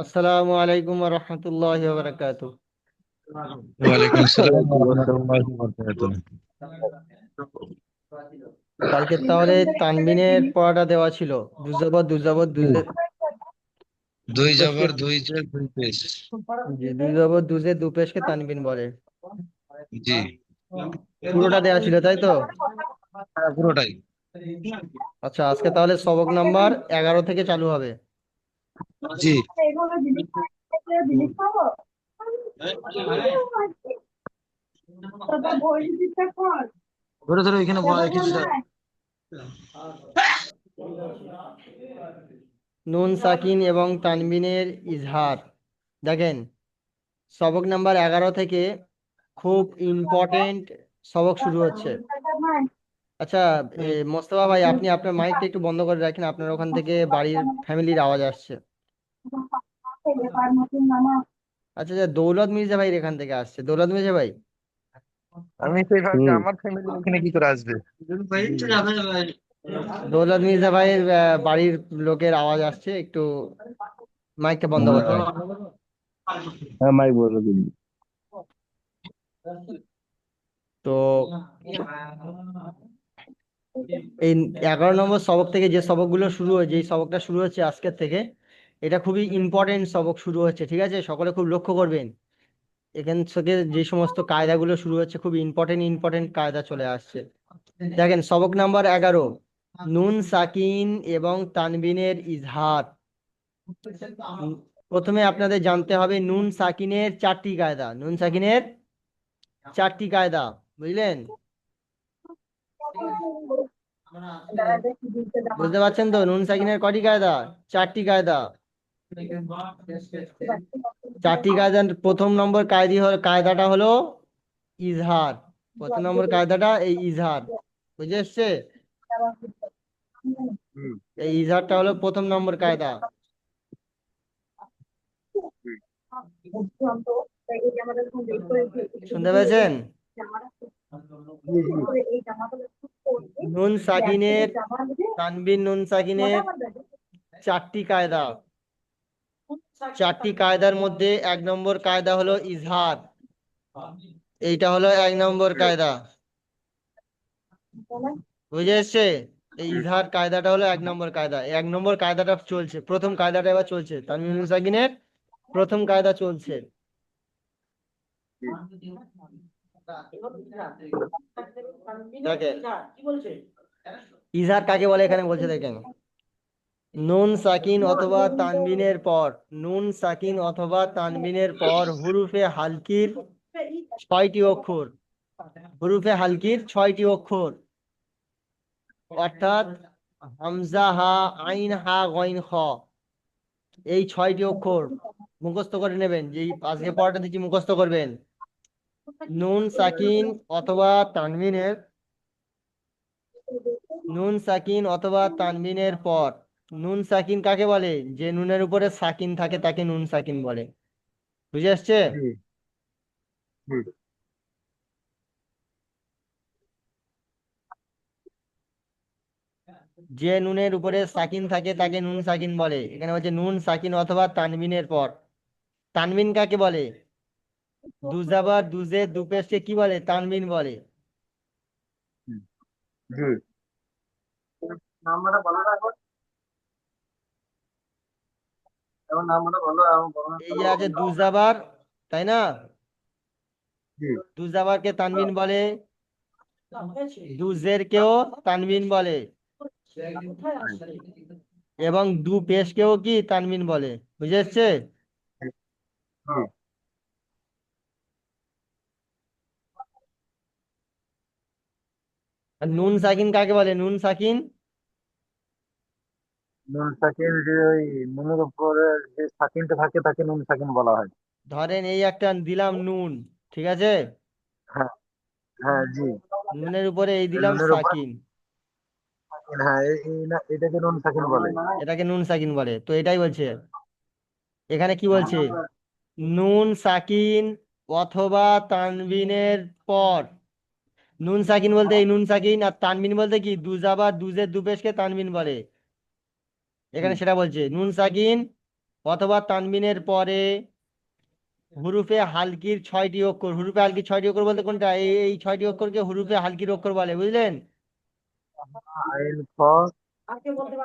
আসসালামু আলাইকুম ওয়া রাহমাতুল্লাহি ওয়া বারাকাতুহু। ওয়ালাইকুম আসসালাম ওয়া রাহমাতুল্লাহি ওয়া বারাকাতুহু। কালকে তাহলে তানবিনের পড়াটা দেওয়া ছিল। দুজাবর দুজাবর দুজে দুই দুপেশকে, জবর দুই জের দুই পেশ। জি দুজাবর দুজে দুপেশকে তানবিন বলে। জি, পুরোটা দেওয়া ছিল তাই তো? হ্যাঁ, পুরোটাই। আচ্ছা, আজকে তাহলে সবক নাম্বার 11 থেকে চালু হবে। জি, ধরে ধরে এখানে কিছুটা। নুন সাকিন এবং তানবিনের ইজহার। দেখেন, সবক নাম্বার 11 থেকে খুব ইম্পর্টেন্ট সবক শুরু হচ্ছে। আচ্ছা, মোস্তফা ভাই, আপনি আপনার মাইকটা একটু বন্ধ করে রাখেন, আপনার ওখান থেকে বাড়ির ফ্যামিলির আওয়াজ আসছে। আচ্ছা আচ্ছা, দৌলত মির্জা ভাই এখান থেকে আসছে। দৌলত মির্জা ভাই, আমি সেই ভাবছি আমার ফ্যামিলি ওখানে কি করে আসবে। দৌলত মির্জা ভাইয়ের বাড়ির লোকের আওয়াজ আসছে, একটু মাইকটা বন্ধ করবেন। হ্যাঁ, মাইক বলে দিন। তো এই 11 নম্বর সবক থেকে যে সবকগুলো শুরু হয়েছে, এই সবকটা শুরু হচ্ছে আজকের থেকে। এটা খুবই ইম্পর্টেন্ট সবক শুরু হচ্ছে, ঠিক আছে? সকলে খুব লক্ষ্য করবেন। এখান থেকে যে সমস্ত কায়দাগুলো শুরু হচ্ছে, খুব ইম্পর্টেন্ট ইম্পর্টেন্ট কায়দা চলে আসছে। দেখেন, সবক নাম্বার 11, নুন সাকিন এবং তানবিনের ইজহার। প্রথমে আপনাদের জানতে হবে নুন সাকিনের 4টি কায়দা। নুন সাকিনের 4টি কায়দা, বুঝলেন? বুঝতে পারছেন তো? নুন সাকিনের কয়টি কায়দা? 4টি কায়দা। 4টি কায়দার প্রথম নম্বর কায়দাটা হলো ইজহার। প্রথম নম্বর কায়দাটা এই ইজহার, বুঝে এসছে? হুম, এই ইজহারটা হলো প্রথম নম্বর কায়দা। শুনতে পেয়েছেন? জি, জি, নুন সাকিনের, তানবিন নুন সাকিনের 4টি কায়দা। 4টি কায়দার মধ্যে 1 নম্বর কায়দা হলো ইজহার। এইটা হলো 1 নম্বর কায়দা, বুঝে এসছে? এই ইজহার কায়দাটা হলো 1 নম্বর কায়দা। 1 নম্বর কায়দাটা চলছে, প্রথম কায়দাটা এবার চলছে। তানবিন নুন সাকিনের প্রথম কায়দা চলছে। জি। দেখেন, ইজহার কাকে বলে এখানে বলছে, দেখেন। নুন সাকিন অথবা তানবিনের পর, নুন সাকিন অথবা তানবিনের পর হুরুফে হালকির 6টি অক্ষর। হুরুফে হালকির 6টি অক্ষর, অর্থাৎ হামজা, হা, আইন, হা, গইন, খ। এই 6টি অক্ষর মুখস্থ করে নেবেন, যেই আজকে পড়াটা দিচ্ছি মুখস্থ করবেন। নুন সাকিন অথবা তানবিনের, নুন সাকিন অথবা তানবিনের পর, নুন সাকিন কাকে বলে? যে নুনের উপরে সাকিন থাকে তাকে নুন সাকিন বলে। বুঝে আসছে? জি, জি। যে নুনের উপরে সাকিন থাকে তাকে নুন সাকিন বলে। এখানে হচ্ছে নুন সাকিন অথবা তানবিনের পর। তানবিন কাকে বলে? দুজাবার দুজে দুপেশকে কি বলে? তানবিন বলে। হুম, জি। নাম্বারটা বলো না এখন। এখন নাম্বারটা বলো, এখন বলো না এই তো। যে আছে দুজাবার, তাই না? জি, দুজাবারকে তানবিন বলে, দুজের কেও তানবিন বলে, এবং দু পেশকেও কি তানবিন বলে। বুঝে এসছে? জি, জি। আর নুন সাকিন কাকে বলে? নুন সাকিন, নুন সাকিন যে ওই নুনের উপরে যে সাকিনটা থাকে তাকে নুন সাকিন বলা হয়। ধরেন এই একটা দিলাম নুন, ঠিক আছে? হ্যাঁ, হ্যাঁ, জি। নুনের উপরে এই এই দিলাম নুনের উপরে সাকিন, সাকিন, হ্যাঁ, এটাকে নুন সাকিন বলে। এটাকে নুন সাকিন বলে। তো এটাই বলছে এখানে, কি বলছে? নুন সাকিন অথবা তানবিনের পর। নুন সাকিন বলতে এই নুন সাকিন, আর তানবিন বলতে কি দুজাবা দুজের দুপেশকে তানবিন বলে। এখানে সেটা বলছে নুন সাকিন অথবা তানবিনের পরে হুরুফে হালকির 6টি অক্ষর। হুরুফে হালকির 6টি অক্ষর বলতে কোনটা? এই 6টি অক্ষরকে হুরুফে হালকির অক্ষর বলে, বুঝলেন? আইন খ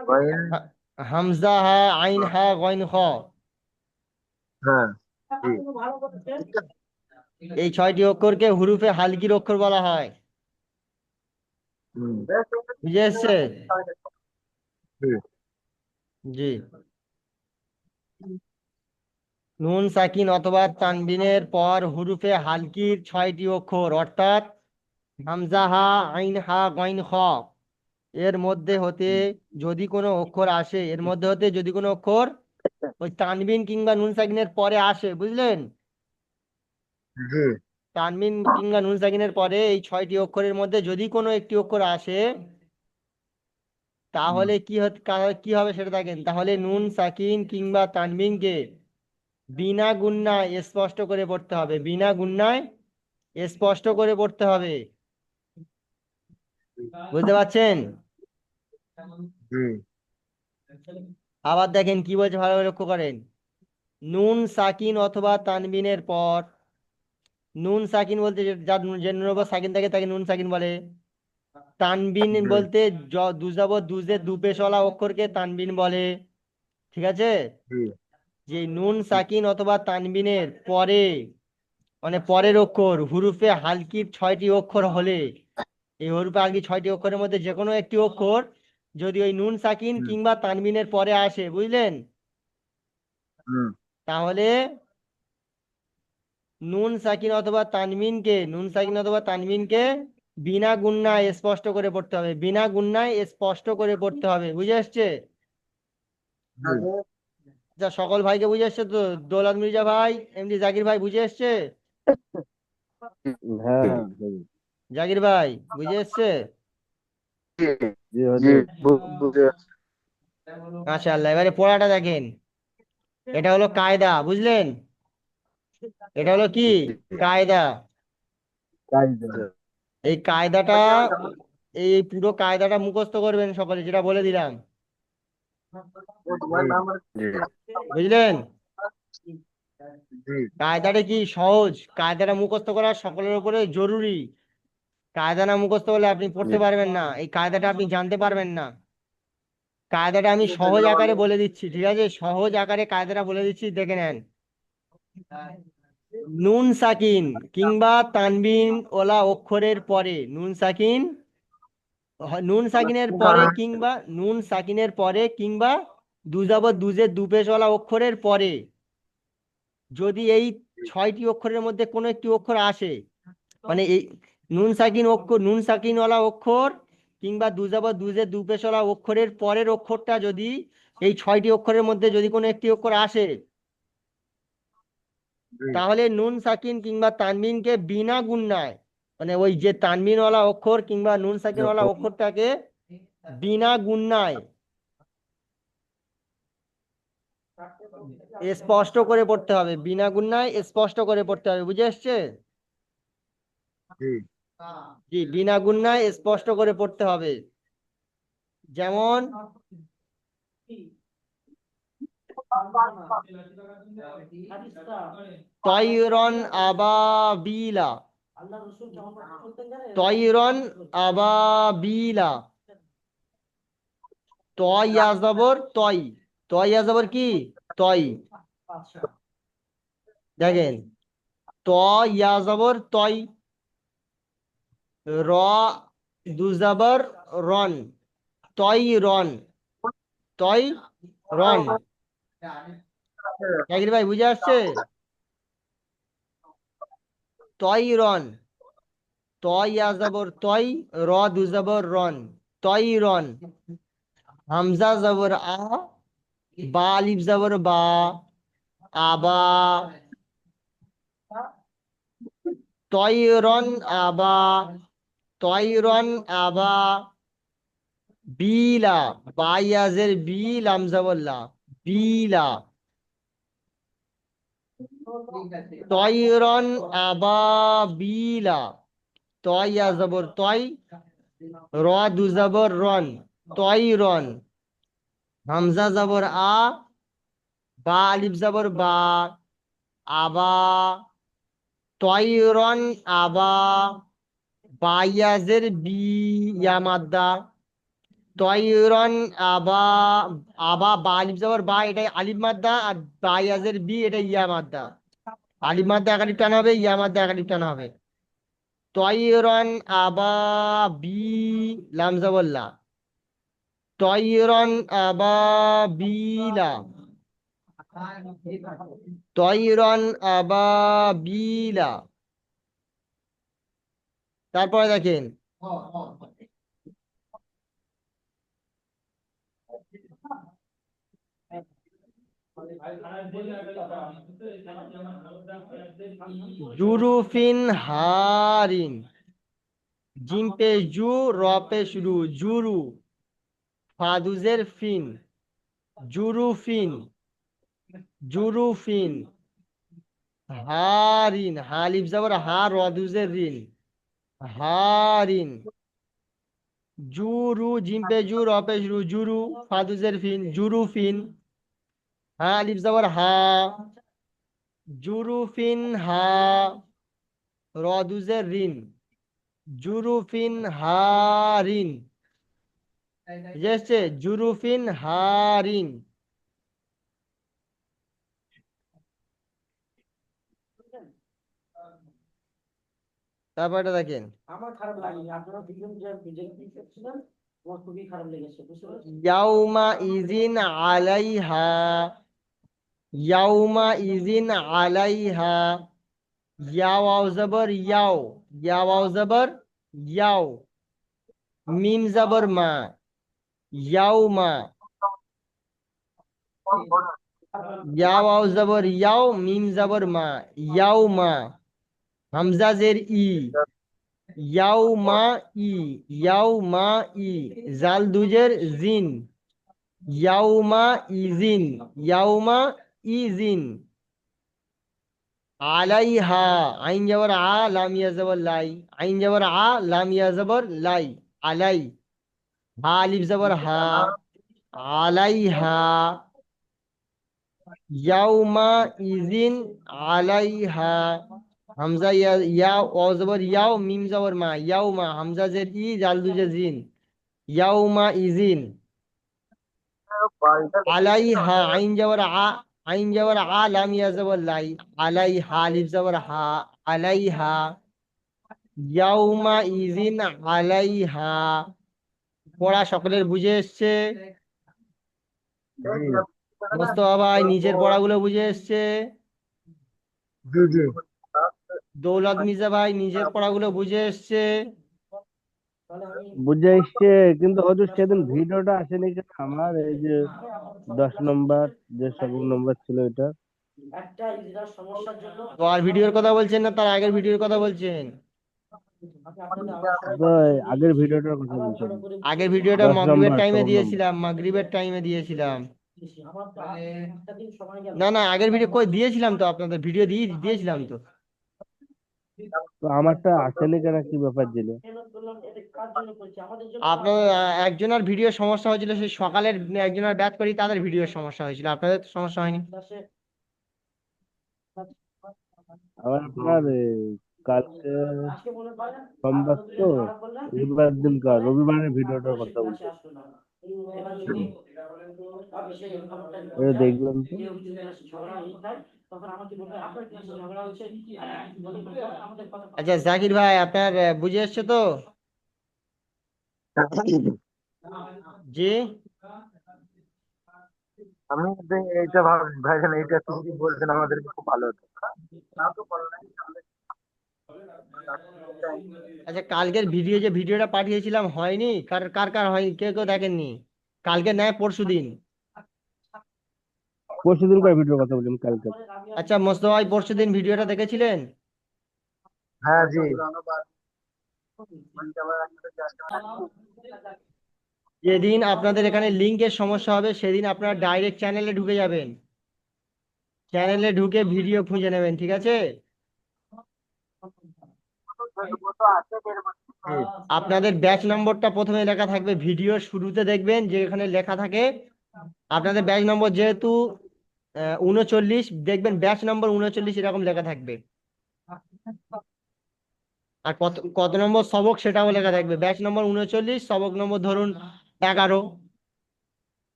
গইন। হা- হামজা হা, আইন হা, গইন খ। হ্যাঁ। জি। এই 6টি অক্ষরকে হুরুফে হালকির অক্ষর বলা হয়। হুম। বুঝে এসছে? জি। জি। নুন সাকিন অথবা তানবিনের পর হুরুফে হালকির 6টি অক্ষর, অর্থাৎ হামজা হা, আইন হা, গইন খ। এর মধ্যে হতে যদি কোনো অক্ষর আসে, এর মধ্যে হতে যদি কোনো অক্ষর ওই তানবিন কিংবা নুন সাকিনের পরে আসে, বুঝলেন? জি। তানবিন কিংবা নুন সাকিনের পরে এই 6টি অক্ষরের মধ্যে যদি কোনো একটি অক্ষর আসে, হুম। তাহলে কি হবে সেটা দেখেন। তাহলে নুন সাকিন কিংবা তানবিনকে বিনা গুণনায় স্পষ্ট করে পড়তে হবে। বিনা গুণনায় স্পষ্ট করে পড়তে হবে। বুঝতে পারছেন? জি। আবার দেখেন কি বলছে, ভালোভাবে লক্ষ্য করেন। নুন সাকিন অথবা তানবিনের পর, নুন সাকিন বলতে যার যে নুনের উপর সাকিন থাকে তাকে নুন সাকিন বলে। তানবিন জি। বলতে দুজাবর দুজে দুপেশওয়ালা অক্ষরকে তানবিন বলে। ঠিক আছে? জি। যে নুন সাকিন অথবা তানবিনের পরে, মানে পরের অক্ষর হুরুফে হালকির 6টি অক্ষর হলে, এই হুরুফে হালকির 6টি অক্ষরের মধ্যে যে কোনো একটি অক্ষর যদি ওই নুন সাকিন হুম। কিংবা তানবিনের পরে আসে, বুঝলেন? হুম। তাহলে নুন সাকিন অথবা তানমিনকে বিনা গুণনায় স্পষ্ট করে পড়তে হবে। বিনা গুণনায় স্পষ্ট করে পড়তে হবে। বুঝে আসছে? জি। যা সকল ভাইকে বুঝে আসছে তো? দৌলত মির্জা ভাই, এমডি জাকির ভাই, বুঝে আসছে? হ্যাঁ জি। জাকির ভাই, বুঝে আসছে? জি। জি জি। হুজুর। বুঝে যাচ্ছে। মাশাআল্লাহ। এবারে পড়াটা দেখেন। এটা হলো কায়দা, বুঝলেন? এটা হলো কি? কায়দা। কায়দা। এই কায়দাটা, এই পুরো কায়দাটা মুখস্থ করবেন সকলে, যেটা বলে দিলাম। জি। বুঝলেন? জি। কায়দাটা কি সহজ? কায়দাটা মুখস্থ করা সকলের উপরে জরুরি। কায়দা না মুখস্থ হলে আপনি জি। পড়তে পারবেন না, এই কায়দাটা আপনি জানতে পারবেন না। কায়দাটা আমি সহজ আকারে বলে দিচ্ছি, ঠিক আছে? সহজ আকারে কায়দাটা বলে দিচ্ছি, দেখে নেন। নুন সাকিন কিংবা তানবিন ওলা অক্ষরের পরে, নুন সাকিনের পরে কিংবা দুজাবর দুজের দুপেশওয়ালা অক্ষরের পরে যদি এই 6টি অক্ষরের মধ্যে কোনো একটি অক্ষর আসে, মানে এই নুন সাকিনওয়ালা অক্ষর কিংবা দুজাবর দুজের দুপেশওয়ালা অক্ষরের পরের অক্ষরটা যদি এই 6টি অক্ষরের মধ্যে যদি কোনো একটি অক্ষর আসে, জি। তাহলে নুন সাকিন কিংবা তানবিনকে বিনা গুণনায়, মানে ওই যে তানবিনওয়ালা অক্ষর কিংবা নুন সাকিনওয়ালা অক্ষরটাকে বিনা গুণনায় স্পষ্ট করে পড়তে হবে। বিনা গুণনায় স্পষ্ট করে পড়তে হবে। বুঝে আসছে? জি। জি, বিনা গুণনায় স্পষ্ট করে পড়তে হবে। যেমন তয়রন আবাবিলা, তয়রন আবাবিলা। তয় ইয়া জবর তয়, তয় ইয়া জবর কি? তয়। দেখেন, ত ইয়া জবর তয়, র দুজাবর রন, তয় রন, তয় রন। জাকির ভাই, বুঝে আসছে? তয় রন, তয় ইয়া জবর তয়, র দুজাবর রন, তয় রন। হামজা জবর আ, বা আলিফ জবর বা, আবা, তয়রন আবা, তয়রন আবা, বিলা, বায়াজের বি, লামজাবল্লা, বিলা, তয়রন আবা বিলা, তয়া জবর তয়, র দু জবর রন, তয়রন। হামজা জবর আ, বা আলিফ জবর বা, আবা, তয়রন আবা, বায়াজের বি, ইয়া মাদ্দা, তয়রন আবা, আবা বা আলিফ জবর বা, এটাই আলিফ মাদ্দা, আর বায়াজের বি এটা ইয়া মাদ্দা। আলিফ মাদ্দা একাধিক টান হবে, ইয়া মাদ্দা একাধিক টান হবে। তয়রন আবা বি, লাম জবর লা, তয়রন আবা বিলা, তয়রন আবা বিলা। তারপরে দেখেন জুরুফিন হারিন, জিম পে জু, র পে শুরু, জুরু, ফাদুজের ফিন, জুরুফিন, জুরুফিন, হারিন, হালিফ জবর হা, রদুজের রিন, হারিন, জুরু, জিম পে জু, র পে শুরু, জুরু, ফাদুজের ফিন, জুরুফিন, হা আলিফ জবর হা, জুরুফিন হা, রদুজের রিন, জুরুফিন হারিন। বুঝে এসছে? জুরুফিন হারিন। তারপর এটা দেখেন আমার খারাপ লাগেনি, আপনারা দুজন যে বিজেপি করছিলেন আমার খুবই খারাপ লেগেছে, বুঝতে পেরেছেন? ইয়াউমা ইজিন আলাইহা, ইয়াউমা ইজিন আলাইহা, ইয়াও আও জবর ইয়াও, ইয়াও আও জবর ইয়াও, মিম জবর মা, ইয়াউমা, ইয়াও আও জবর ইয়াও, মিম জবর মা, ইয়াউমা, হামজা জের ই, ইয়াউমা ই, ইয়াউমা ই, জাল দুজের জিন, ইয়াউমা ইজিন, ইয়াউমা ইজিন, আলাইহা, আইন জবর আ, লাম ইয়া জবর লাই, আইন জবর আ, লাম ইয়া জবর লাই, আলাই, হা আলিফ জবর হা, আলাইহা, ইয়াউমা ইজিন আলাইহা, হামজা ইয়া, ইয়া ও জবর ইয়াও, মিম জবর মা, ইয়াউমা, হামজা জের ই, জাল দুজের জিন, ইয়াউমা ইজিন, আলাইহা, আইন জবর আ, আইন জবর আ, লাম ইয়া জবর লাই, আলাইহা আলিফ জবর হা, আলাইহা, ইয়াউমা ইজিন আলাইহা। পড়া সকলের বুঝে এসছে? জি মোস্তফা ভাই নিজের পড়াগুলো বুঝে এসছে? জি জি দৌলত মির্জা ভাই নিজের পড়াগুলো বুঝে এসছে? তাহলে আমি বুঝে এসছে, কিন্তু হয়তো সেদিন ভিডিওটা আসেনি কেন আমার, এই যে 10 নম্বর যে সবক নম্বর ছিল এটা। একটা ইজরার সমস্যার জন্য তো আর ভিডিওর কথা বলছেন না, তার আগের ভিডিওর কথা বলছেন? আমি আপনাদের আমার সবাই তো আগের ভিডিওটার কথা আবার বলছেন, ভালো করে আগের ভিডিওটা 10 নম্বর মগরিবের টাইমে সবক নম্বর। দিয়েছিলাম, মাগরিবের টাইমে দিয়েছিলাম। দিয়েছি। আমার তো একটা দিন সময় গেল। না না, আগের ভিডিও কই দিয়েছিলাম তো, আপনাদের ভিডিও দিয়েছিলাম তো। তো আমারটা আসেনি কেন, কি ব্যাপার ছিল? মেহনত করলাম, এটা কার জন্য করেছি? আমাদের জন্য কাজ আপনার করেছি। একজনের ভিডিও সমস্যা হয়েছিল, সেই সকালের একজনের ব্যাচ করি তাদের ভিডিও সমস্যা হয়েছিল, আপনাদের তো সমস্যা হয়নি। ক্লাসে আমার আপনার কালকে আজকে মনে করেন সোমবার আপনারা তো, দুজন ঝগড়া করলেন, রবিবার দিনকার, রবিবারের ভিডিওটার কথা ক্লাসে বলছেন। আসলো না। এবার যদি আপনি সেই খবরটা এটা দেখলাম তো। কেউ যদি ক্লাসে ঝগড়া হয়ে যায়, তখন আমাকে বলবে আপনার ক্লাসে ঝগড়া হচ্ছে, আমাদের কথা আচ্ছা জাকির ভাই, আপনার বুঝে এসছে তো? জি, আমি যে এইটা ভাইজান, এইটা একটু যদি বলতেন আমাদেরকে খুব ভালো হতো। আচ্ছা কালকের ভিডিও, যে ভিডিওটা পাঠিয়েছিলাম হয়নি, কার কার কার হয়নি, কেউ কেউ দেখেননি? কালকে নয় পরশু দিন। পরশু দিনকার ভিডিওর কথা বলছেন, কালকে। আচ্ছা মোস্তফা ভাই, পরশু দিন ভিডিওটা দেখেছিলেন? হ্যাঁ জি। যেদিন আপনাদের এখানে লিঙ্কের সমস্যা হবে, সেদিন আপনারা ডাইরেক্ট চ্যানেলে ঢুকে যাবেন, চ্যানেলে ঢুকে ভিডিও খুঁজে নেবেন, ঠিক আছে? আপনাদের ব্যাচ নম্বরটা প্রথমে লেখা থাকবে, ভিডিওর শুরুতে দেখবেন যে এখানে লেখা থাকে আপনাদের ব্যাচ নম্বর যেহেতু 39, দেখবেন ব্যাচ নম্বর 39 এরকম লেখা থাকবে। আর কত কত নম্বর সবক সেটাও লেখা থাকবে, ব্যাচ নম্বর 39, সবক নম্বর ধরুন 11,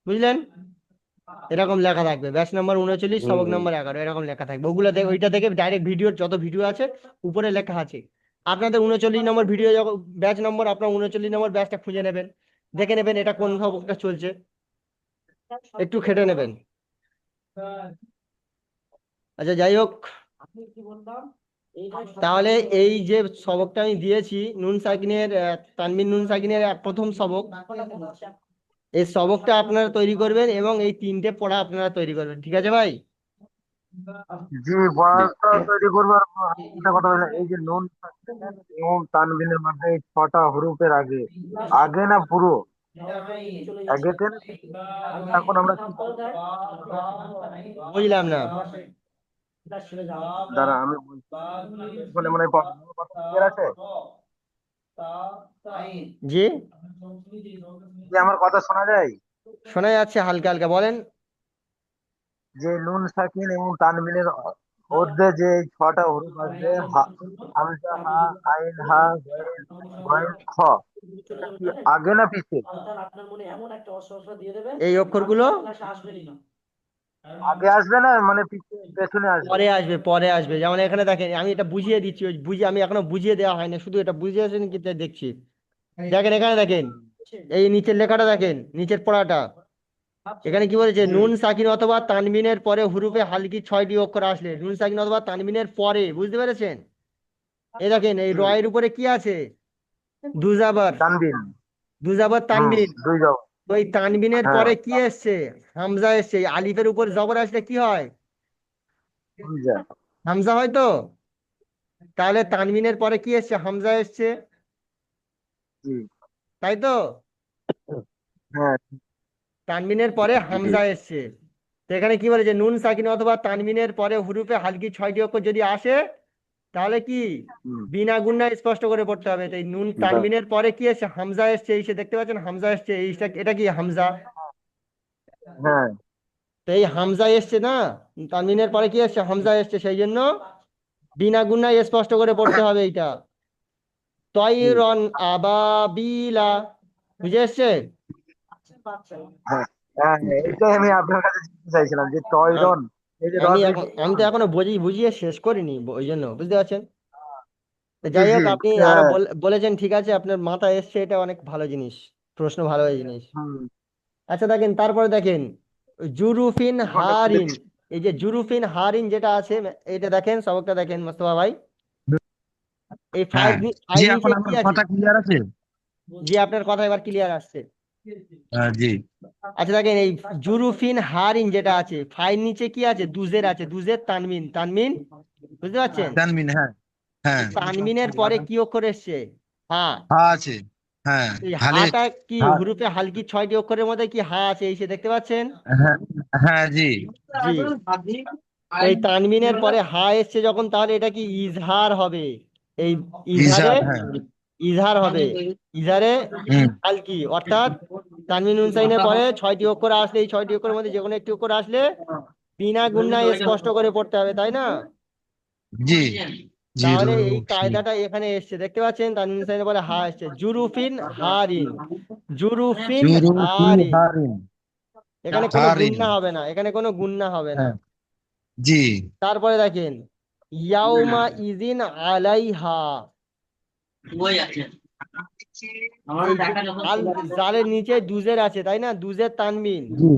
বুঝলেন? এরকম লেখা থাকবে, ব্যাচ নম্বর 39, সবক নম্বর 11, এরকম লেখা থাকবে। ওগুলো ওইটা থেকে ডাইরেক্ট ভিডিওর যত ভিডিও আছে উপরে লেখা আছে। আপনাদের 39 নম্বর ভিডিও যখন ব্যাচ নম্বর, আপনার 39 নম্বর ব্যাচটা খুঁজে নেবেন, দেখে নেবেন এটা কোন সবকটা চলছে, একটু খেটে নেবেন। আচ্ছা, যাই হোক, আমি কি বললাম, এইটাই তাহলে এই যে সবকটা আমি দিয়েছি নুন সাকিনের, তানবিন নুন সাকিনের প্রথম সবক, এই সবকটা আপনারা তৈরি করবেন এবং এই 3টে পড়া আপনারা তৈরি করবেন, ঠিক আছে ভাই? জি, বয়ানটা তৈরি করবার একটা কথা বললেন, এই যে নুন এবং তানবিনের মধ্যে এই 6টা হরফের আগে, আগে না পুরো চলে আগে যাচ্ছে। কেন? এখন আমরা কি করব? বুঝলাম না। দাঁড়া আমি বলছি, বলে মনে হয় কথা ক্লিয়ার আছে? জি, যে আমার কথা শোনা যায়? শোনা যাচ্ছে হালকা হালকা, বলেন। যে নুন সাকিন এবং তানবিনের মধ্যে যে 6টা হরফ আছে, হামজা, হা, আইন, হা, গয়েন, গয়েন, খ, এটা কি আগে না পিছে? আপনার মনে এমন একটা অস্বস্তি দিয়ে দেবে, এই অক্ষরগুলো ক্লাসে আসবেনই না। আগে আসবে না মানে পেছনে আসবে? পরে আসবে, পরে আসবে। যেমন এখানে দেখেন, আমি এটা বুঝিয়ে দিচ্ছি, ওই বুঝিয়ে আমি এখনো বুঝিয়ে দেওয়া হয়নি, শুধু এটা বুঝিয়েছেন কি তা দেখছি। দেখেন এখানে দেখেন, এই নিচের লেখাটা দেখেন, নিচের পড়াটা, এখানে কি বলেছে? জি, নুন সাকিন অথবা তানবিনের পরে হুরুফে হালকি 6টি অক্ষর আসলে, নুন সাকিন অথবা তানবিনের পরে, বুঝতে পেরেছেন? এই দেখেন, এই জি, রয়ের উপরে কি আছে? দুজাবার, তানবিন। দুজাবার তানবিন। দুই জবাব। তো এই তানবিনের হ্যাঁ, পরে কি এসছে? হামজা এসছে। এই আলিফের উপর জবর আসলে কি হয়? হামজা। হামজা হয় তো। তাহলে তানবিনের পরে কি এসছে? হামজা এসছে, জি, তাই তো? হ্যাঁ, তানবিনের পরে জি, হামজা এসছে। তো এখানে কি বলেছে? নুন সাকিন অথবা তানবিনের পরে হুরুফে হালকি 6টি অক্ষর যদি আসে, তাহলে কি হুম, বিনা গুণায় স্পষ্ট করে পড়তে হবে। তো এই নুন দা- তানবিনের পরে কি এসছে? হামজা এসছে, এই সে দেখতে পাচ্ছেন হামজা এসছে, এটা কি হামজা? হ্যাঁ, তো এই হামজা এসছে না, তানবিনের পরে কি এসছে? হামজা এসছে, সেই জন্য বিনা গুণায় স্পষ্ট করে পড়তে হবে এইটা। জি, তয়রন আবাবিলা, বুঝে এসছে? হ্যাঁ, হ্যাঁ, এইটাই আমি আপনার কাছে জানতে চাইছিলাম যে টয়রন, এই যে আমি রদ এখন, আমি তো এখনো বুঝিয়ে শেষ করিনি, ওই জন্য, বুঝতে পারছেন? তো জি, যাই জি, হোক, আপনি আরো হ্যাঁ, বলেছেন, ঠিক আছে, আপনার মাথায় এসছে, এটা অনেক ভালো জিনিস, প্রশ্ন ভালো জিনিস। হুম, আচ্ছা দেখেন, তারপরে দেখেন জুরুফিন কোনটা হারিন, খুলেছি? এই যে জুরুফিন হারিন যেটা আছে, এটা দেখেন, সবকটা দেখেন মোস্তফা ভাই, এই ফাইভ, হ্যাঁ, জি, ফাইভ এখন নিচে কি আমার আছে? কথা ক্লিয়ার আছে? জি, আপনার কথা এবার ক্লিয়ার আসছে। জি, আচ্ছা দেখেন, এই জুরুফিন হারিন যেটা আছে, ফাইভ নিচে কি আছে? দুজের আছে, দুজের তানমিন, তানমিন, বুঝতে পারছেন? তানবিন, হ্যাঁ, হ্যাঁ, এই তানমিনের পরে কি অক্ষর এসছে? হা। হা আছে, হ্যাঁ, এই হালে, হাটা কি হা, হুরুফে হালকি 6টি অক্ষরের মধ্যে কি হা আছে, এই সে দেখতে পাচ্ছেন? হ্যাঁ, হ্যাঁ, জি, জি। তো এই তানমিনের পরে হা এসছে যখন, তাহলে এটা কি ইজহার হবে? এই ইজহারে, ইজাদ, হ্যাঁ, ইজহার হবে, ইজহারে হুম, হালকি, অর্থাৎ তানমিন নুন সাকিনের পরে 6টি অক্ষর আসলে, এই 6টি অক্ষরের মধ্যে যে কোনো একটি অক্ষর আসলে বিনা গুণায় স্পষ্ট করে পড়তে হবে, তাই না? জি, তাহলে জিরো, এই কায়দাটা এখানে এসছে, দেখতে পাচ্ছেন, তানমিন সাকিনের পরে হা এসছে, জুরুফিন হারিন, জুরুফিন জুরু ফি হারিন। হারিন, এখানে কোনো হারিন, গুণনা হবে না, এখানে কোনো গুণনা হবে না। হ্যাঁ, জি, তারপরে দেখেন ইয়াউমা ইজিন আলাইহা, এই যে আল, জালের নিচে দুজের আছে, তাই না? দুজের তানবিন। জি,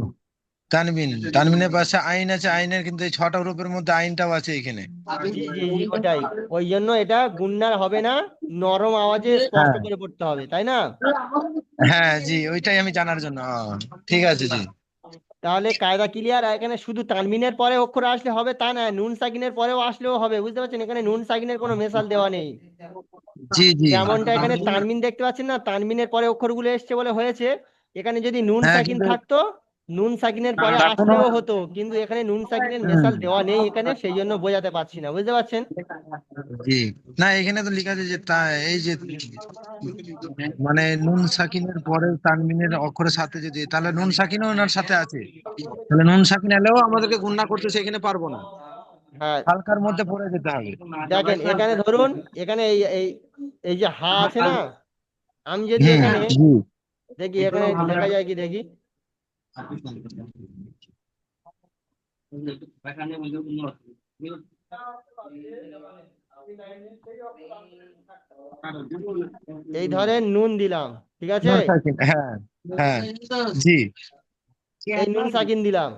তানবিন, তানবিনের পাশে আইন আছে, আইনের কিন্তু এই 6টা গ্রুপের মধ্যে আইনটাও আছে এখানে। জি জি জি, ওটাই। ওই জন্য এটা গুন্নার হবে না, নরম আওয়াজে স্পষ্ট হ্যাঁ, করে পড়তে হবে, তাই না? হ্যাঁ, জি, ওইটাই আমি জানার জন্য, ঠিক আছে, জি, তাহলে কায়দা ক্লিয়ার। এখানে শুধু তানবিনের পরে অক্ষর আসলে হবে তা না, নুন সাকিনের পরেও আসলেও হবে, বুঝতে পারছেন? এখানে নুন সাকিনের কোনো মেশাল দেওয়া নেই। জি, জি, যেমনটা এখানে তানমিন দেখতে পাচ্ছেন না, তানমিনের পরে অক্ষরগুলো এসছে বলে হয়েছে, এখানে যদি নুন হ্যাঁ, সাকিন কিন্তু থাকতো নুন সাকিনের পরে এখনো আসলেও হতো, কিন্তু এখানে নুন সাকিনের মেশাল দেওয়া নেই এখানে, সেই জন্য বোঝাতে পারছি না, বুঝতে পারছেন? জি, না এখানে তো লেখা আছে যে এই যে মানে নুন সাকিনের পরে তানবিনের অক্ষরের সাথে যদি, তাহলে নুন সাকিনও ওনার সাথে আছে, তাহলে নুন সাকিন এলেও আমাদেরকে গুণনা করতে সেখানে পারবো না, হ্যাঁ, হালকার মধ্যে পড়ে যেতে হবে। দেখেন এখানে ধরুন, এখানে এই এই এই যে হা আছে না, আমি যদি হুম। এখানে জি। দেখি, এখানে দেখা যায় কি দেখি, এই ধরেন নুন দিলাম, ঠিক আছে, নুন সাকিন, হ্যাঁ। হ্যাঁ। জি। এই নুন সাকিন দিলাম,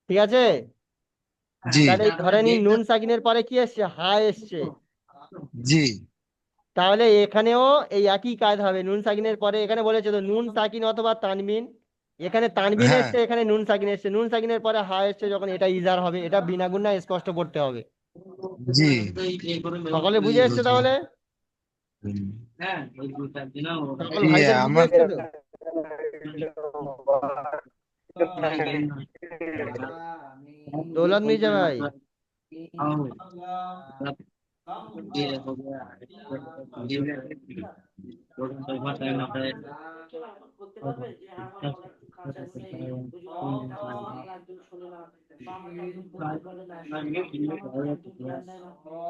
ঠিক আছে। জি। তাহলে এই ধরে নিন নুন সাকিনের পরে কি এসছে, হা এসছে, জি। তাহলে এখানেও এই একই কাজ হবে। নুন সাকিনের পরে এখানে বলেছে তো নুন সাকিন অথবা তানবিন, এখানে তানবিন হ্যাঁ। এসছে, এখানে নুন সাকিন এসছে, নুন সাকিনের পরে হা এসছে যখন, এটা ইজার হবে, এটা বিনা গুণায় স্পষ্ট পড়তে হবে। জি। সকলে বুঝে এসছে তাহলে? সকল জি ভাইদের বুঝে আমার এসছে তো? দৌলত মির্জা ভাই, বলতে পারবে যে আমার অনেক কাজ আছে, আমার একজন শোনে না, বা আমাকে একজন বলতে পারে না, বা আমাকে একজন জ্ঞান দেয় না,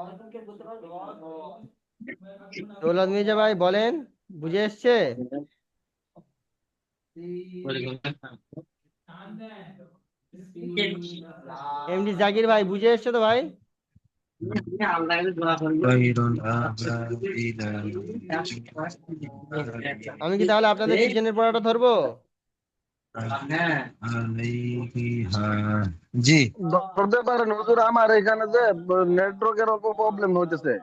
এরকম কেউ বলতে পারবে? দৌলত মির্জা ভাই বলেন, বুঝে এসছে? এমডি জাকির ভাই বুঝে এসছে তো ভাই? আমি কি তাহলে আপনাদের কিচেনের পড়াটা ধরবো? জি। ধরতে পারেন হুজুর, আমার এখানে যে নেটওয়ার্কের অল্প প্রবলেম হইতেছে।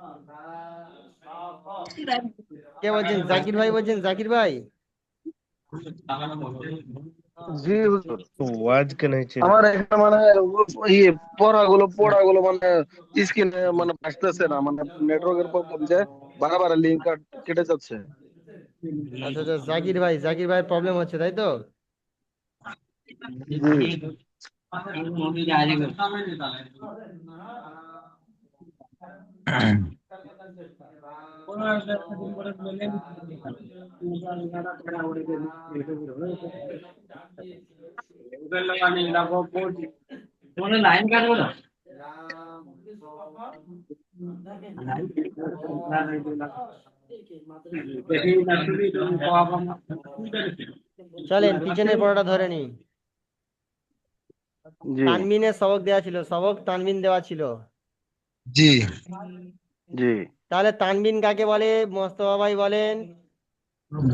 কে বলছেন, জাকির ভাই বলছেন? জাকির ভাই, জি হুজুর, ওয়াজ কে নাই ছিল। আমার এখানে মানে ইয়ে পড়াগুলো মানে স্ক্রিনে মানে আসতেছে না, মানে নেটওয়ার্কের প্রবলেম যে বারবার লিঙ্ক কেটে যাচ্ছে। আচ্ছা আচ্ছা, জাকির ভাই, জাকির ভাইয়ের প্রবলেম হচ্ছে তাই তো? জি চলেন কিচেনের পড়াটা ধরে নি। জি তানবিনের সবক দেওয়া ছিল, সবক তানবিন দেওয়া ছিল। জি। জি তাহলে তানবিন কাকে বলে মোস্তফা ভাই বলেন?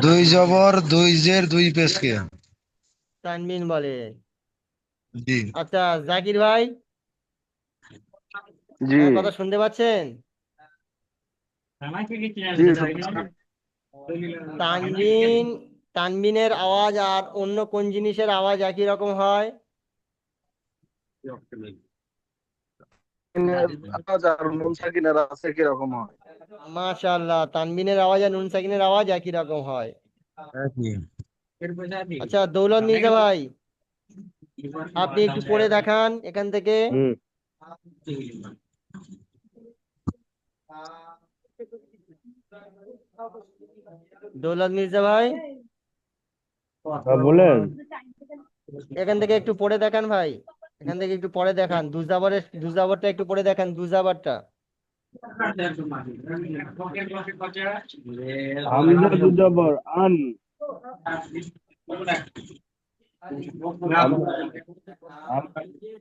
দুই জবর দুই জের দুই পেশকে। তানবিন বলে। জি। আচ্ছা জাকির ভাই, জি আমার কথা শুনতে পাচ্ছেন? জি তানবিন, তানবিনের আওয়াজ আর অন্য কোন জিনিসের আওয়াজ একই রকম হয়? আওয়াজ আর নুন সাকিনের আছে কিরকম হয়? মাশাআল্লাহ, তানবিনের আওয়াজ আর নুন সাকিনের আওয়াজ একই রকম হয়। একই। আচ্ছা দৌলত মির্জা ভাই, আপনি একটু পড়ে দেখান এখান থেকে। হুম। দৌলত মির্জা ভাই, হ্যাঁ, বলেন। এখান থেকে একটু পড়ে দেখান ভাই, এখান থেকে একটু পড়ে দেখান, দুজাবরটা একটু পড়ে দেখান, দুজাবরটা। হামজা দুজাবর আন,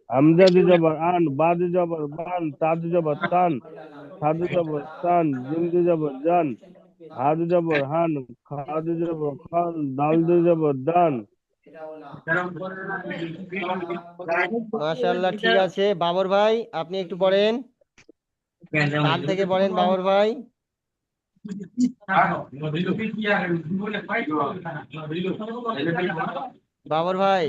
হামজা দুজাবর আন, বা দুজাবর বান, তা দুজাবর তান, সা দুজাবর তান, জিম দুজাবর জান, হা দুজাবর হান, খা দুজাবর খান, দাল দুজাবর দান। মাশাআল্লাহ, ঠিক আছে। বাবর ভাই আপনি একটু পড়েন, কাল থেকে পড়েন বাবর ভাই। বাবর ভাই,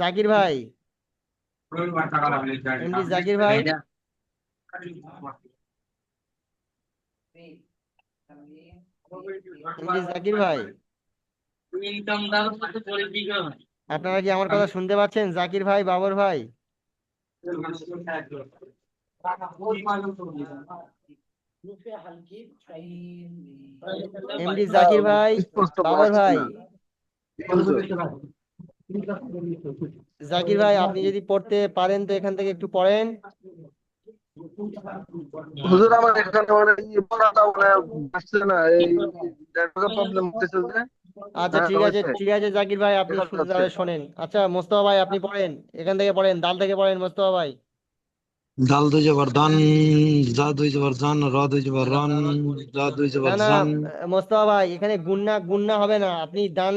জাকির ভাই, এমডি জাকির ভাই, এমডি জাকির ভাই, আপনারা কি আমার কথা শুনতে পাচ্ছেন? জাকির ভাই, বাবর ভাই, রূপে হালকি এমডি জাকির ভাই, স্পষ্ট বাবর আসছে ভাই, না। কি বলছো? জাকির ভাই আপনি যদি পড়তে পারেন তো এখান থেকে একটু পড়েন। হুজুর আমার এখানে মানে পড়াটা মানে আসছে না, এই নেটওয়ার্কের প্রবলেম হতে চলছে। আচ্ছা হ্যাঁ ঠিক আছে, হয়েছে, ঠিক আছে জাকির ভাই, আপনি দেখা যাচ্ছে। তাহলে শোনেন। আচ্ছা মোস্তফা ভাই আপনি পড়েন, এখান থেকে পড়েন, দাল থেকে পড়েন মোস্তফা ভাই। দাল দুই জবর দান, জা দুই জবর জান, র দুই জবর রন, জা দুই না জবর না, জান। মোস্তফা ভাই এখানে গুন্না গুন্না হবে না, আপনি দান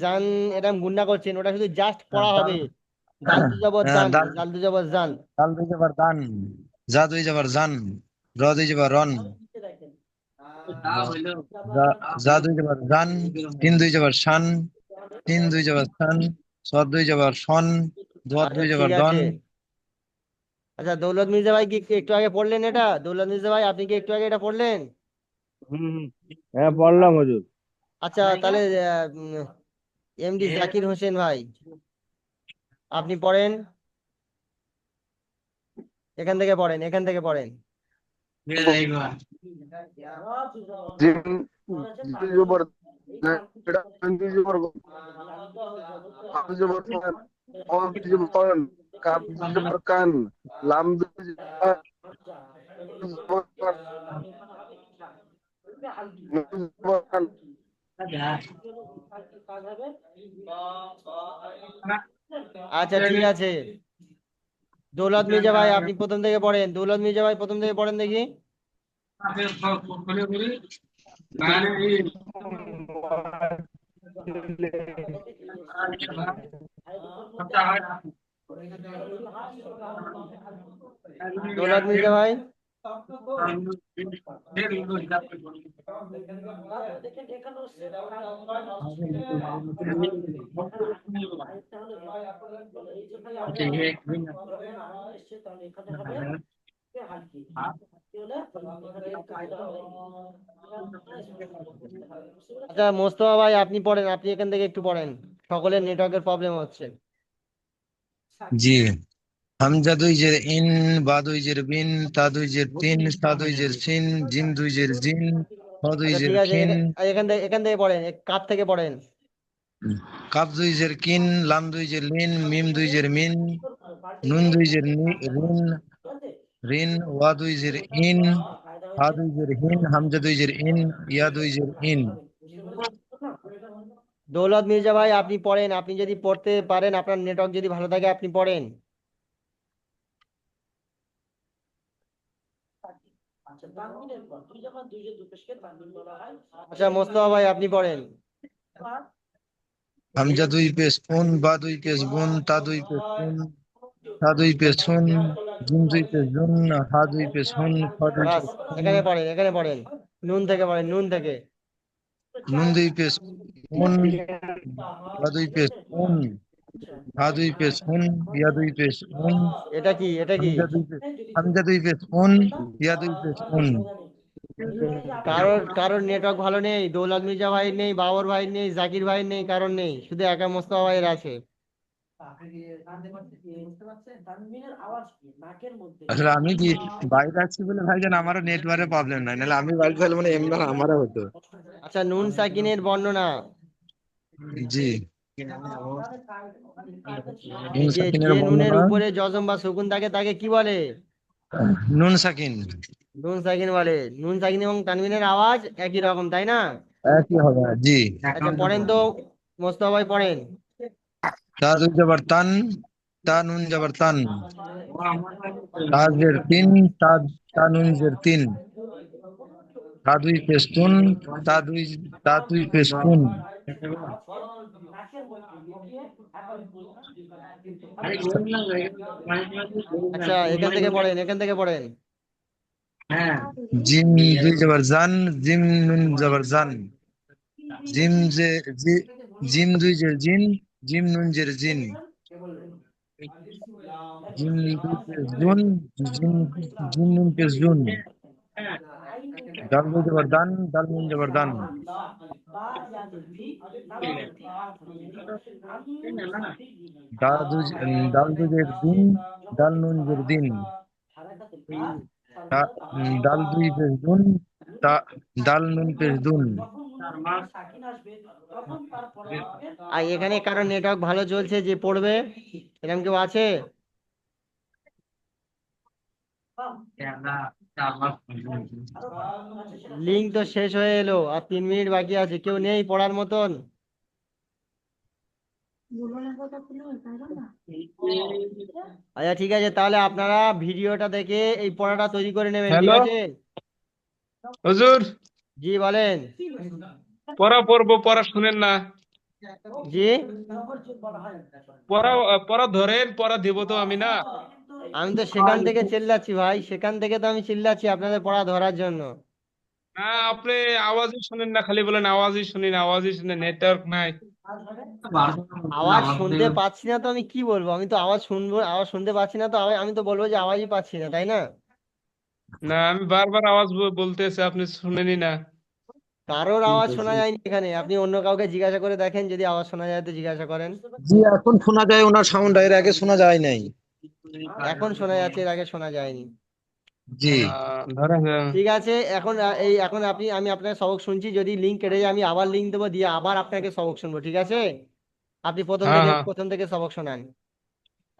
জান এরকম গুন্না করছেন, ওটা শুধু জাস্ট পড়া দাল, হবে। দাল দু জবর দান, দাল, দাল দু জবর জান। দাল দুই জবর দান, জা দুই জবর জান, র দুই জবর রন, দেখেন জা জা দুই জবর জান, তিন দুই জবর শান, তিন দুই জবর শান, স দুই জবর শন, দ আচ্ছা দুই ঠিক জবর দন। আছে। আচ্ছা দৌলত মির্জা ভাই কি একটু আগে পড়লেন এটা? দৌলত মির্জা ভাই আপনি কি একটু আগে এটা পড়লেন? হুম হুম। হ্যাঁ পড়লাম হুজুর। আচ্ছা তাহলে এমডি জাকির হোসেন ভাই আপনি পড়েন, এখান থেকে পড়েন, এখান থেকে পড়েন। জিম দুই জবর এটা দুই জবর কাপ দুই জবর কান, কল দুই জবর কন, কাপ দুই জবর কান, লাম দুই জবর কান, নুন দুই জবর কান। আচ্ছা ঠিক আছে, দৌলত মির্জা ভাই আপনি প্রথম থেকে পড়েন, দৌলত মির্জা ভাই প্রথম থেকে পড়েন দেখি। দৌলত মির্জা ভাই, আচ্ছা মোস্তফা ভাই আপনি পড়েন, আপনি এখান থেকে একটু পড়েন, সকলের নেটওয়ার্কের প্রবলেম হচ্ছে। জি, হামজা দুই জের ইন, বা দুই জের বিন, তা দুই জের তিন, সা দুই জের সিন, জিম দুই জের জিন, হ দুই আচ্ছা জের ঠিক আছে, খিন, এখান থেকে পড়েন, কাপ থেকে পড়েন। কাপ দুই জের কিন, লাম দুই জের লিন, মিম দুই জের মিন, নুন দুই জের রিন, রিন, ওয়া দুই জের ইন, হা দুই জের হিন, হামজা দুই জের ইন, ইয়া দুই জের ইন। দৌলত মির্জা ভাই আপনি পড়েন, আপনি যদি পড়তে পারেন, আপনার নেটওয়ার্ক যদি ভালো থাকে আপনি পড়েন। আচ্ছা মোস্তফা ভাই আপনি পড়েন। হামজা দুই পেশ উন, বা দুই পেশ বুন, তা দুই পেশ উন, সা দুই পেশ হুন, জিম দুই পেশ জুন, হা দুই পেশ হুন, খ দুই বাস পেশ হুন, এখানে পড়েন, এখানে পড়েন, নুন থেকে পড়েন, নুন থেকে। নুন দুই পেশ উন, বা দুই পেশ উন, হা দুই পেশ হুন, ইয়া দুই পেশ উন, এটা কি, এটা কি? হামজা দুই পেশ উন, ইয়া দুই পেশ উন। কারোর নেটওয়ার্ক ভালো নেই, দৌলত মির্জা ভাই নেই, বাবর ভাই নেই, জাকির ভাই নেই, কারোর নেই, শুধু একা মোস্তফা ভাইয়ের আছে। আসলে আমি কি বাইরে আছি বলে ভাইজান আমারও নেটওয়ার্কের প্রবলেম নাই, নাহলে আমি বাড়ি থাকলে মানে এমনি আমারও হতো। আচ্ছা নুন সাকিনের বর্ণনা, জি, এই নুন যে সাকিনের যে নুনের বর্ণনা। উপরে জজম বা সুকুন থাকে তাকে কি বলে? নুন সাকিন নুন সাকিন বলে। নুন সাকিন এবং তানবিনের আওয়াজ একই রকম, তাই না? একই হবে, জি। আচ্ছা পড়েন তো, মোস্তফা ভাই পড়েন। তা দুই জবর তান, তা নুন জবর তান, তা জের তিন, তা তা নুন জের তিন, তা দুই পেস্তুন, তা দুই পেস্তুন। আচ্ছা এখান থেকে পড়েন, এখান থেকে পড়েন। জিম দুই জবর জান, জিম নুন জবর জান, জিম জে জি, জিম দুই জের জিন, জিম নুন জের জিন, জিম দুই পেশ জুন, জিম জিম নুন পেশ জুন, দাল দুই জবর দান, দাল নুন জবর দান। দাল দুজের দিন, দাল নুন জের দিন। দাল দুই পেশ দুন, দাল নুন পেশ দুন। আর এখানে কারো নেটওয়ার্ক ভালো চলছে যে পড়বে, এরকম কেউ আছে? লিঙ্ক তো শেষ হয়ে এলো, আর 3 মিনিট বাকি আছে, কেউ নেই পড়ার মতন? আচ্ছা ঠিক আছে, তাহলে আপনারা ভিডিওটা দেখে এই পড়াটা তৈরি করে নেবেন, ঠিক হ্যালো আছে? হুজুর, জি বলেন। পড়া পড়বো, পড়া শুনেন না। জি, পড়া পড়া ধরেন, পড়া দিব তো আমি না। আমি তো সেখান থেকে চিল্লাচ্ছি ভাই, সেখান থেকে তো আমি চিল্লাচ্ছি আপনাদের পড়া ধরার জন্য। না, আপনি আওয়াজই শুনেন না, খালি বলেন আওয়াজই শুনেন, আওয়াজই শুনেন, নেটওয়ার্ক নাই। আওয়াজ শুনতে পাচ্ছি না তো আমি কি বলবো? আমি তো আওয়াজ শুনবো, আওয়াজ শুনতে পাচ্ছি না তো আমি তো বলবো যে আওয়াজই পাচ্ছি না, তাই না? না, আমি বারবার আওয়াজ বলতেছি, আপনি শুনেনি না। কারোর আওয়াজ শোনা যায়নি এখানে, আপনি অন্য কাউকে জিজ্ঞাসা করে দেখেন, যদি আওয়াজ শোনা যায় তো জিজ্ঞাসা করেন। জি, এখন শোনা যায় ওনার সাউন্ড, এর আগে শোনা যায় নাই। এখন শোনা যাচ্ছে, এর আগে শোনা যায়নি। জি, ধরেন ঠিক আছে, এখন এখন আমি আপনার সবক শুনছি, যদি লিঙ্ক কেটে যায় আমি আবার লিঙ্ক দেবো, দিয়ে আবার আপনাকে সবক শুনবো, ঠিক আছে? আপনি হ্যাঁ হ্যাঁ, প্রথম থেকে সবক শোনান।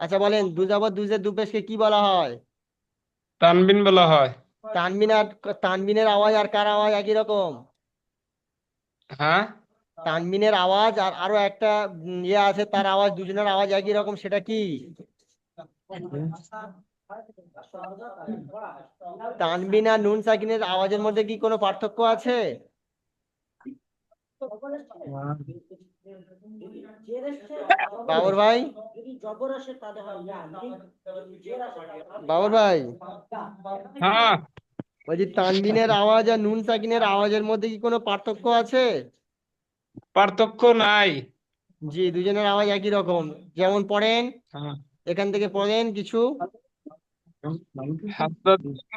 আচ্ছা বলেন, দুজাবর দুজের দুপেশকে কি বলা হয়? তানবিন বলা হয়। তানবিন আর তানবিনের আওয়াজ আর কার আওয়াজ একই রকম? হ্যাঁ, তানবিনের আওয়াজ আর আরো একটা ইয়ে আছে, তার আওয়াজ, দুজনের আওয়াজ একই রকম, সেটা কি? তানবিন আর নুন সাকিনের আওয়াজের মধ্যে কি কোনো পার্থক্য আছে? বাবর ভাই, বাবর ভাই, হ্যাঁ, বলছি তানবিনের আওয়াজ আর নুন সাকিনের আওয়াজের মধ্যে কি কোনো পার্থক্য আছে? পার্থক্য নাই। জি, দুজনের আওয়াজ একই রকম। যেমন পড়েন, হ্যাঁ, এখান থেকে পড়েন কিছু। হামজা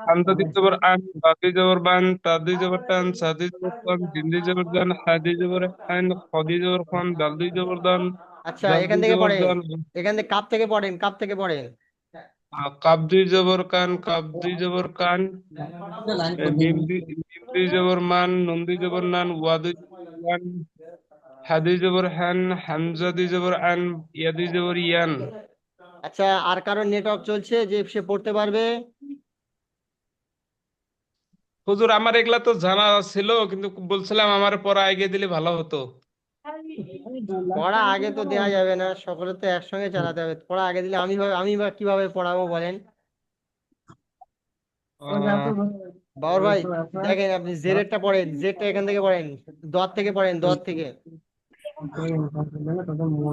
হামজা দি জবর আন, বাদি জবর বান, তাদি জবর টান, সাদি জবর তান, জিন্দি জবর জান, হাদি জবর হান, খদি জবর খান, দাল দি জবর দান, আচ্ছা জাল এখান দি থেকে জবর পড়েন, জান। এখান থেকে কাপ থেকে পড়েন, কাপ থেকে পড়েন। কাব দুই জবর কান, কাব দুই জবর কান, মিম দুই জবর মান, নুন দুই জবর নান, ওয়া দুই জবর ওয়ান, হা দুই জবর হ্যান, হামজা দুই জবর আন, ইয়া দুই জবর ইয়ান। আচ্ছা, আর কারোর নেটওয়ার্ক চলছে যে সে পড়তে পারবে? হুজুর, আমার এগুলা তো জানা ছিল, কিন্তু বলছিলাম আমার পড়া এগিয়ে দিলে ভালো হতো। পড়া আগে তো দেওয়া যাবে না, সকলে তো একসঙ্গে চালাতে হবে। পড়া আগে দিলে আমি বা কিভাবে পড়াবো বলেন? আহ, বাবর ভাই, দেখেন আপনি জেডটা পড়েন, জেডটা এখান থেকে পড়েন, দর থেকে পড়েন, দর থেকে।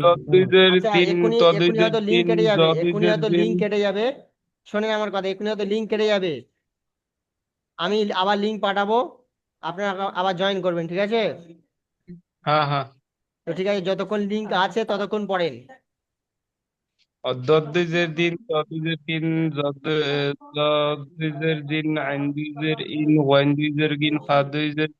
দ দুই জের আচ্ছা তিন, এক্ষুনি ত দুই এক্ষুনি জের হয়তো লিঙ্ক তিন, কেটে জ যাবে, দুই এক্ষুনি জের হয়তো দিন। লিঙ্ক কেটে যাবে। শোনেন আমার কথা, এক্ষুনি হয়তো লিঙ্ক কেটে যাবে, আমি আবার লিঙ্ক পাঠাবো, আপনারা আবার জয়েন করবেন, ঠিক আছে? হ্যাঁ হ্যাঁ। তো ঠিক আছে, যতক্ষণ লিঙ্ক আছে ততক্ষণ পড়েন। দ দুই জের দিন, ত দুই জের তিন, জ দুই জের দিন, আইন দুই জের ইন, ওয়াইন দুই জের গিন, ফা দুই জের